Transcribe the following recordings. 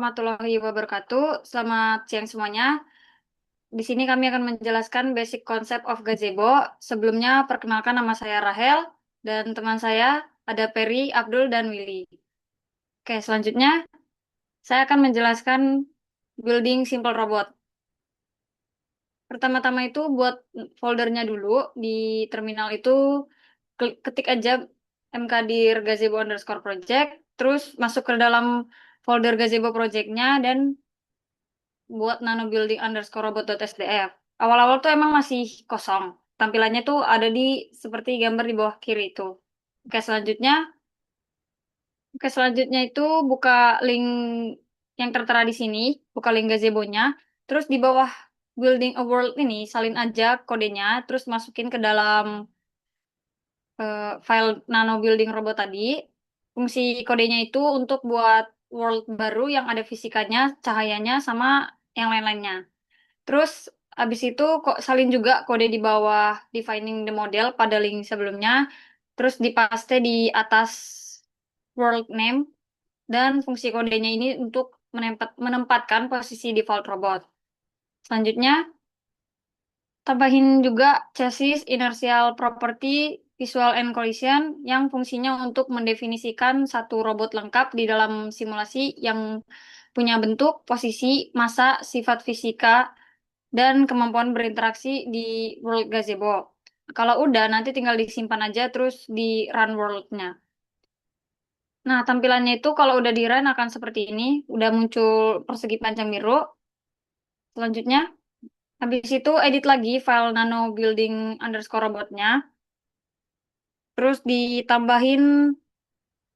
warahmatullahi wabarakatuh. Selamat siang semuanya. Di sini kami akan menjelaskan basic concept of gazebo. Sebelumnya, perkenalkan nama saya Rahel dan teman saya ada Peri, Abdul, dan Willy. Oke, selanjutnya saya akan menjelaskan building simple robot. Pertama-tama itu buat foldernya dulu di terminal itu ketik aja mkdir gazebo underscore project, terus masuk ke dalam folder gazebo projectnya dan buat nanobuilding underscore robot.sdf. Awal-awal tuh emang masih kosong. Tampilannya tuh ada di seperti gambar di bawah kiri itu. Oke, selanjutnya, oke, selanjutnya itu buka link yang tertera di sini, buka link gazebo-nya. Terus di bawah building a world ini salin aja kodenya, terus masukin ke dalam file nano building robot tadi. Fungsi kodenya itu untuk buat world baru yang ada fisikanya, cahayanya, sama yang lain-lainnya. Terus abis itu kok salin juga kode di bawah defining the model pada link sebelumnya. Terus dipaste di atas world name dan fungsi kodenya ini untuk menempatkan posisi default robot. Selanjutnya tambahin juga chassis, inertial property, visual and collision yang fungsinya untuk mendefinisikan satu robot lengkap di dalam simulasi yang punya bentuk, posisi, massa, sifat fisika, dan kemampuan berinteraksi di World Gazebo. Kalau udah, nanti tinggal disimpan aja terus di run world-nya. Nah, tampilannya itu kalau udah di run akan seperti ini. Udah muncul persegi panjang biru. Selanjutnya, habis itu edit lagi file nano building underscore robotnya. Terus ditambahin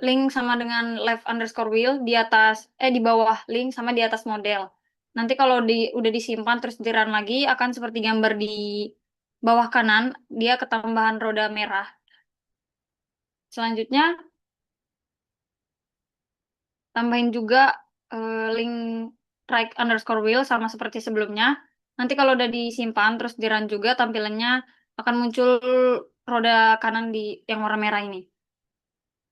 link sama dengan left underscore wheel di atas, di bawah link sama di atas model. Nanti kalau udah disimpan terus di run lagi akan seperti gambar di bawah kanan, dia ketambahan roda merah. Selanjutnya tambahin juga link right underscore wheel sama seperti sebelumnya. Nanti kalau udah disimpan terus di run juga tampilannya akan muncul roda kanan di yang warna merah ini.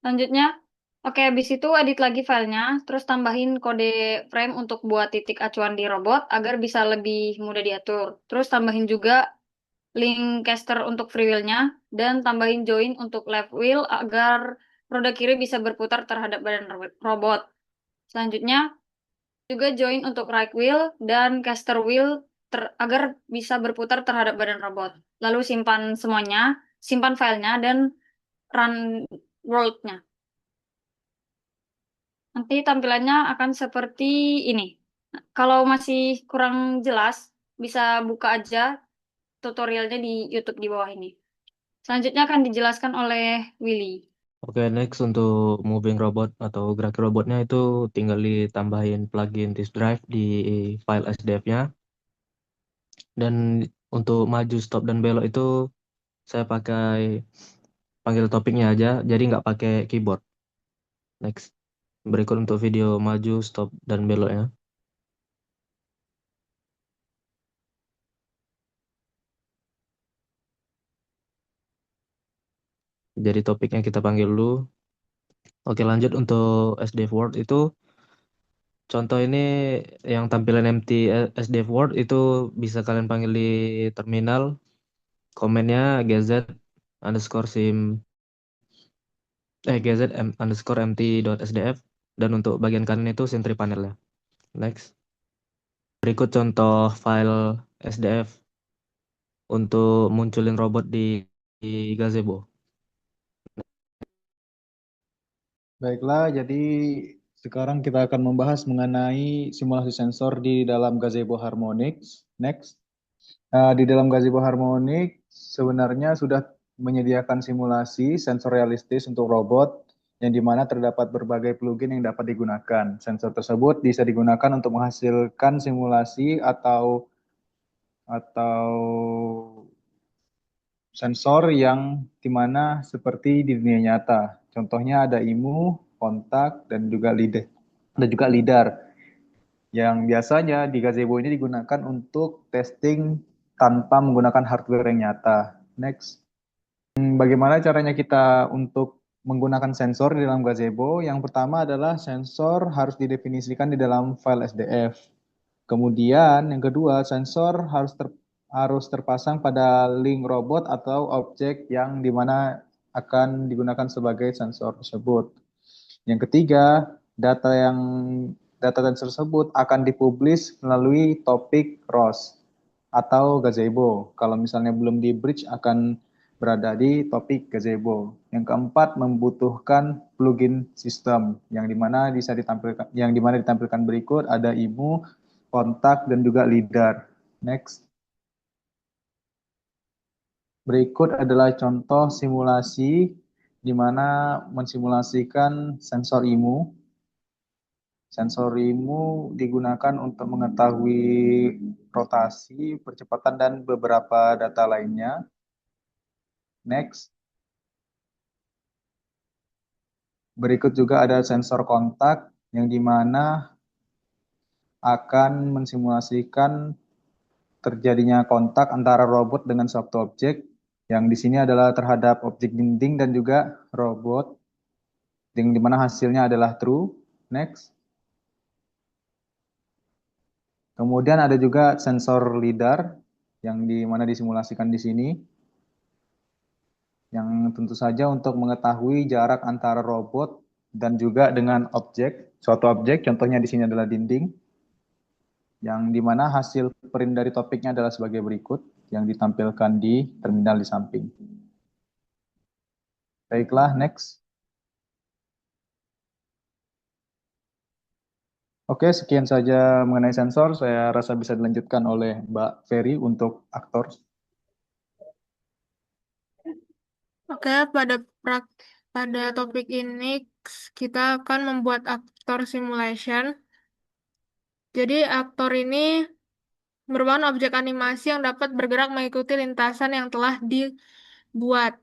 Selanjutnya, oke, habis itu edit lagi filenya, terus tambahin kode frame untuk buat titik acuan di robot agar bisa lebih mudah diatur. Terus tambahin juga link caster untuk free wheel-nya, dan tambahin join untuk left wheel agar roda kiri bisa berputar terhadap badan robot. Selanjutnya, juga join untuk right wheel dan caster wheel agar bisa berputar terhadap badan robot. Lalu simpan semuanya, simpan filenya, dan run world-nya. Nanti tampilannya akan seperti ini. Kalau masih kurang jelas, bisa buka aja tutorialnya di YouTube di bawah ini. Selanjutnya akan dijelaskan oleh Willy. Oke, next untuk moving robot atau gerak robotnya itu tinggal ditambahin plugin disk drive di file SDF-nya. Dan untuk maju, stop, dan belok itu saya pakai panggil topiknya aja, jadi nggak pakai keyboard. Next, berikut untuk video maju, stop, dan beloknya. Jadi topiknya kita panggil dulu. Oke, lanjut untuk SDF Word itu. Contoh ini yang tampilan empty SDF Word itu bisa kalian panggil di terminal. Komennya gz underscore sim gz underscore empty.sdf, dan untuk bagian kanan itu sentry panelnya. Next. Berikut contoh file SDF untuk munculin robot di gazebo. Baiklah, jadi sekarang kita akan membahas mengenai simulasi sensor di dalam gazebo harmonix. Next. Di dalam gazebo harmonix sebenarnya sudah menyediakan simulasi sensor realistis untuk robot yang dimana terdapat berbagai plugin yang dapat digunakan. Sensor tersebut bisa digunakan untuk menghasilkan simulasi atau sensor yang dimana seperti di dunia nyata. Contohnya ada IMU, kontak, dan juga lidar yang biasanya di gazebo ini digunakan untuk testing tanpa menggunakan hardware yang nyata. Next. Bagaimana caranya kita untuk menggunakan sensor di dalam gazebo. Yang pertama adalah sensor harus didefinisikan di dalam file SDF. Kemudian yang kedua, sensor harus terpasang pada link robot atau objek yang dimana akan digunakan sebagai sensor tersebut. Yang ketiga, data tersebut akan dipublish melalui topik ROS atau gazebo. Kalau misalnya belum di bridge akan berada di topik gazebo. Yang keempat, membutuhkan plugin sistem yang dimana ditampilkan berikut ada IMU, kontak dan juga LIDAR. Next. Berikut adalah contoh simulasi di mana mensimulasikan sensor IMU. Sensor IMU digunakan untuk mengetahui rotasi, percepatan, dan beberapa data lainnya. Next. Berikut juga ada sensor kontak yang dimana akan mensimulasikan terjadinya kontak antara robot dengan suatu objek, yang di sini adalah terhadap objek dinding dan juga robot, yang dimana hasilnya adalah true. Next. Kemudian ada juga sensor LIDAR yang dimana disimulasikan di sini, yang tentu saja untuk mengetahui jarak antara robot dan juga dengan objek, suatu objek, contohnya di sini adalah dinding, yang dimana hasil print dari topiknya adalah sebagai berikut, yang ditampilkan di terminal di samping. Baiklah, next. Oke, sekian saja mengenai sensor. Saya rasa bisa dilanjutkan oleh Mbak Ferry untuk aktor. Oke, pada topik ini kita akan membuat aktor simulation. Jadi aktor ini merupakan objek animasi yang dapat bergerak mengikuti lintasan yang telah dibuat.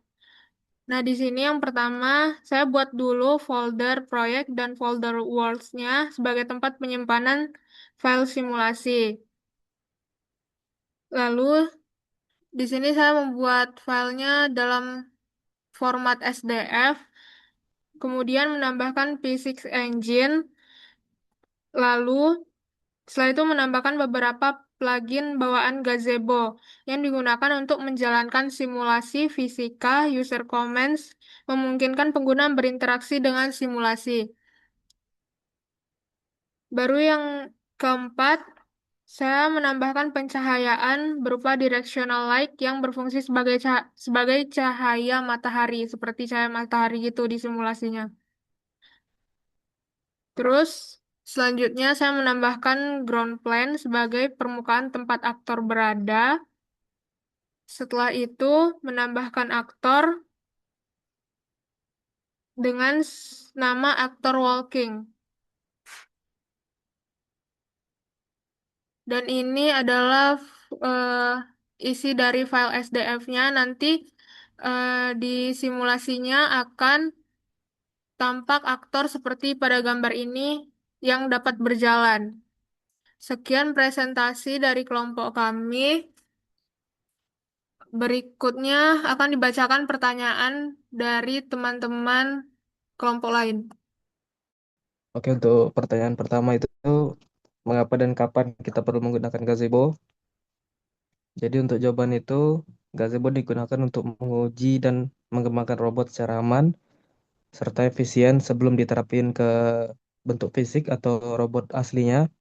Nah, di sini yang pertama, saya buat dulu folder proyek dan folder worlds-nya sebagai tempat penyimpanan file simulasi. Lalu, di sini saya membuat filenya dalam format SDF, kemudian menambahkan Physics Engine, lalu setelah itu menambahkan beberapa plugin bawaan Gazebo yang digunakan untuk menjalankan simulasi fisika, user comments, memungkinkan pengguna berinteraksi dengan simulasi. Baru yang keempat, saya menambahkan pencahayaan berupa directional light yang berfungsi sebagai cahaya matahari, seperti cahaya matahari gitu di simulasinya. Terus, selanjutnya saya menambahkan ground plane sebagai permukaan tempat aktor berada. Setelah itu, menambahkan aktor dengan nama aktor walking. Dan ini adalah isi dari file SDF-nya. Nanti di simulasinya akan tampak aktor seperti pada gambar ini yang dapat berjalan. Sekian presentasi dari kelompok kami. Berikutnya akan dibacakan pertanyaan dari teman-teman kelompok lain. Oke, untuk pertanyaan pertama itu mengapa dan kapan kita perlu menggunakan gazebo? Jadi untuk jawaban itu, gazebo digunakan untuk menguji dan mengembangkan robot secara aman serta efisien sebelum diterapin ke bentuk fisik atau robot aslinya.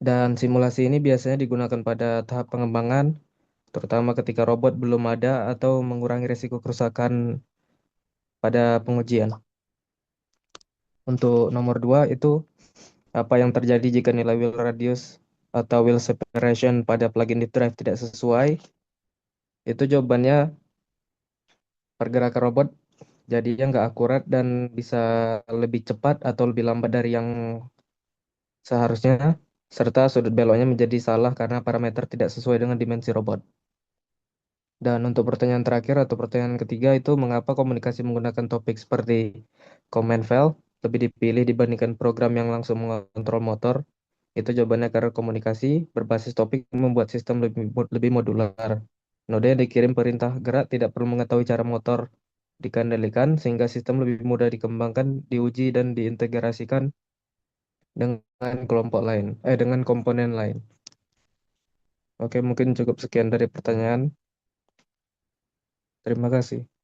Dan simulasi ini biasanya digunakan pada tahap pengembangan, terutama ketika robot belum ada atau mengurangi risiko kerusakan pada pengujian. Untuk nomor 2 itu apa yang terjadi jika nilai wheel radius atau wheel separation pada plugin disk drive tidak sesuai? Itu jawabannya pergerakan robot jadinya nggak akurat dan bisa lebih cepat atau lebih lambat dari yang seharusnya, serta sudut beloknya menjadi salah karena parameter tidak sesuai dengan dimensi robot. Dan untuk pertanyaan terakhir atau pertanyaan ketiga itu mengapa komunikasi menggunakan topik seperti command file lebih dipilih dibandingkan program yang langsung mengontrol motor? Itu jawabannya karena komunikasi berbasis topik membuat sistem lebih modular. Node yang dikirim perintah gerak tidak perlu mengetahui cara motor dikendalikan sehingga sistem lebih mudah dikembangkan, diuji, dan diintegrasikan dengan dengan komponen lain. Oke, mungkin cukup sekian dari pertanyaan. Terima kasih.